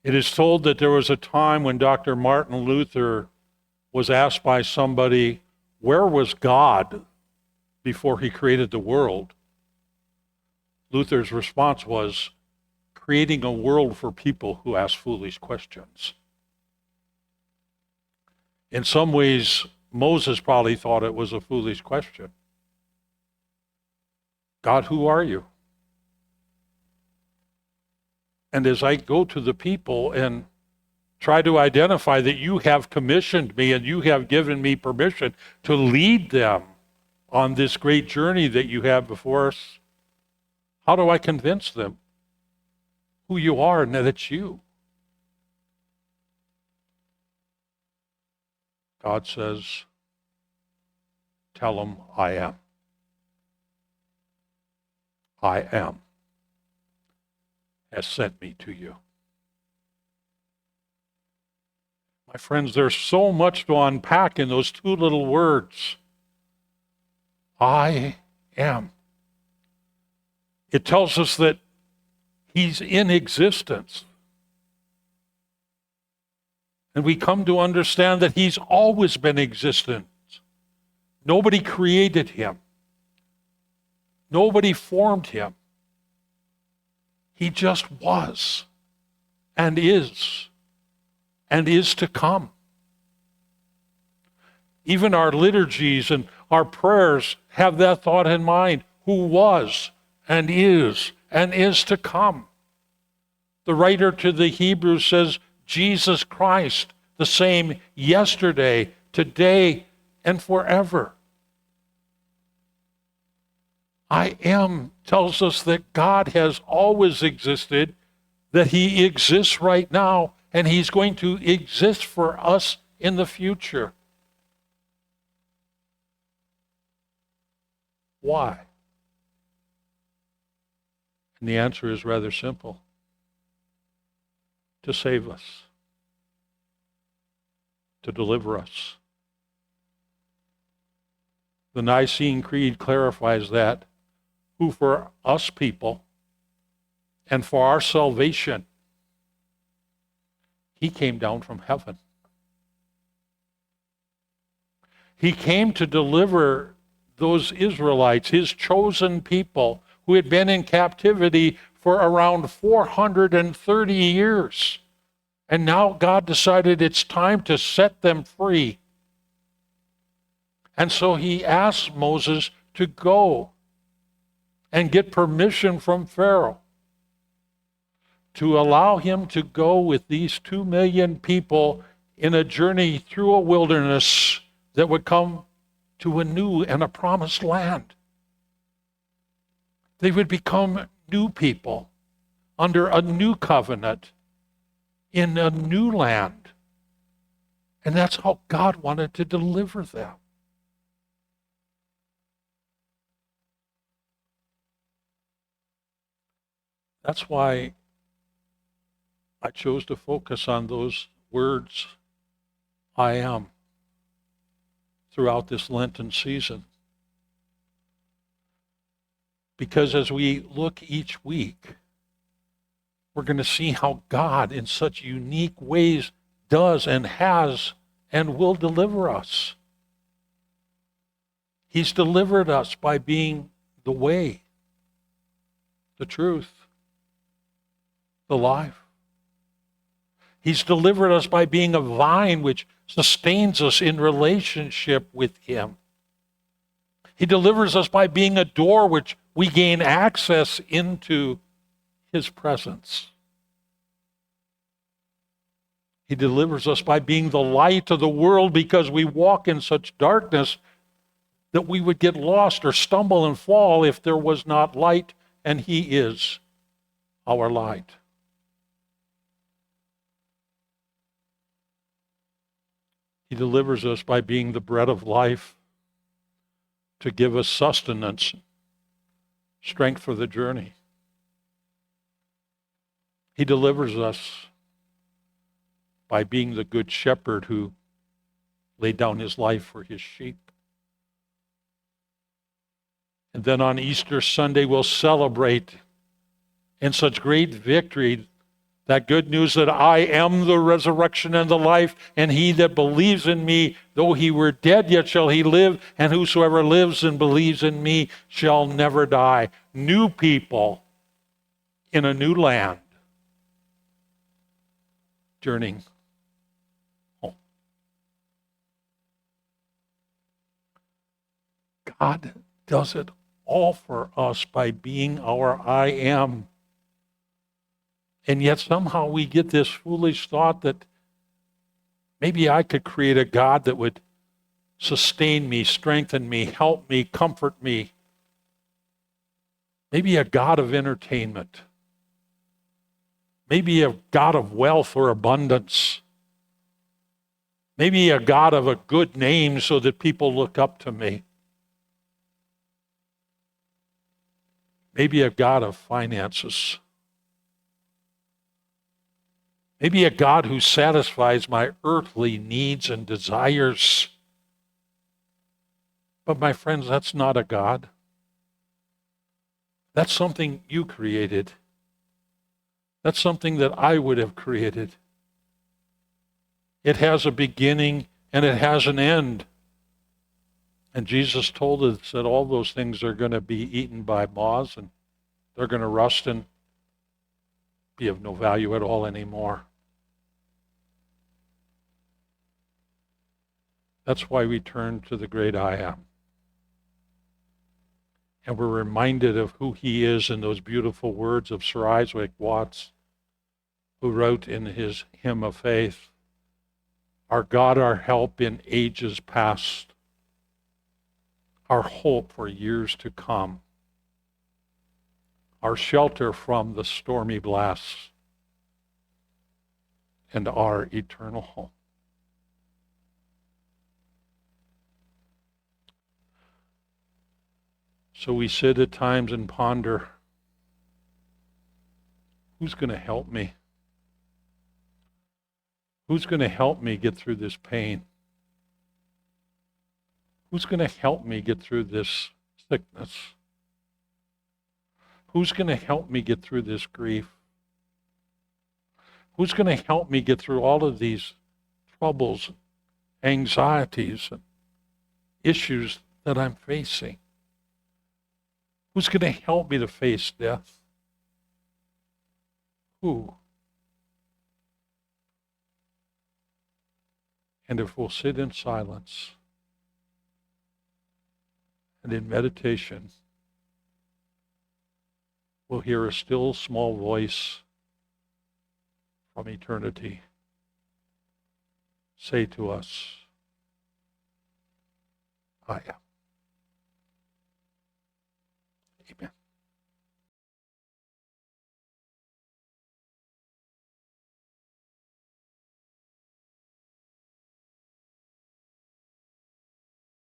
It is told that there was a time when Dr. Martin Luther was asked by somebody, where was God before he created the world? Luther's response was, creating a world for people who ask foolish questions. In some ways, Moses probably thought it was a foolish question. God, who are you? And as I go to the people and try to identify that you have commissioned me and you have given me permission to lead them on this great journey that you have before us, how do I convince them who you are and that it's you? God says, tell them I am. I am has sent me to you. My friends, there's so much to unpack in those two little words. I am. It tells us that he's in existence. And we come to understand that he's always been existent. Nobody created him. Nobody formed him. He just was and is to come. Even our liturgies and our prayers have that thought in mind, who was and is to come. The writer to the Hebrews says, Jesus Christ, the same yesterday, today, and forever. I am tells us that God has always existed, that he exists right now, and he's going to exist for us in the future. Why? And the answer is rather simple. To save us. To deliver us. The Nicene Creed clarifies that, who for us people and for our salvation, he came down from heaven. He came to deliver those Israelites, his chosen people, who had been in captivity for around 430 years. And now God decided it's time to set them free. And so he asked Moses to go and get permission from Pharaoh to allow him to go with these 2 million people in a journey through a wilderness that would come to a new and a promised land. They would become new people under a new covenant in a new land. And that's how God wanted to deliver them. That's why I chose to focus on those words, I am, throughout this Lenten season. Because as we look each week, we're going to see how God in such unique ways does and has and will deliver us. He's delivered us by being the way, the truth, the life. He's delivered us by being a vine which sustains us in relationship with him. He delivers us by being a door which we gain access into his presence. He delivers us by being the light of the world because we walk in such darkness that we would get lost or stumble and fall if there was not light, and he is our light. He delivers us by being the bread of life to give us sustenance, strength for the journey. He delivers us by being the good shepherd who laid down his life for his sheep. And then on Easter Sunday, we'll celebrate in such great victory That good news that I am the resurrection and the life, and he that believes in me, though he were dead, yet shall he live, and whosoever lives and believes in me shall never die. New people in a new land, journeying home. God does it all for us by being our I am. And yet somehow we get this foolish thought that maybe I could create a God that would sustain me, strengthen me, help me, comfort me. Maybe a God of entertainment. Maybe a God of wealth or abundance. Maybe a God of a good name so that people look up to me. Maybe a God of finances. Maybe a God who satisfies my earthly needs and desires. But my friends, that's not a God. That's something you created. That's something that I would have created. It has a beginning and it has an end. And Jesus told us that all those things are going to be eaten by moths and they're going to rust and be of no value at all anymore. That's why we turn to the great I am. And we're reminded of who he is in those beautiful words of Sir Isaac Watts, who wrote in his Hymn of Faith, "Our God, our help in ages past, our hope for years to come, our shelter from the stormy blasts, and our eternal home." So we sit at times and ponder, who's going to help me? Who's going to help me get through this pain? Who's going to help me get through this sickness? Who's going to help me get through this grief? Who's going to help me get through all of these troubles, anxieties, and issues that I'm facing? Who's going to help me to face death? Who? And if we'll sit in silence and in meditation, we'll hear a still small voice from eternity say to us, I am. Amen.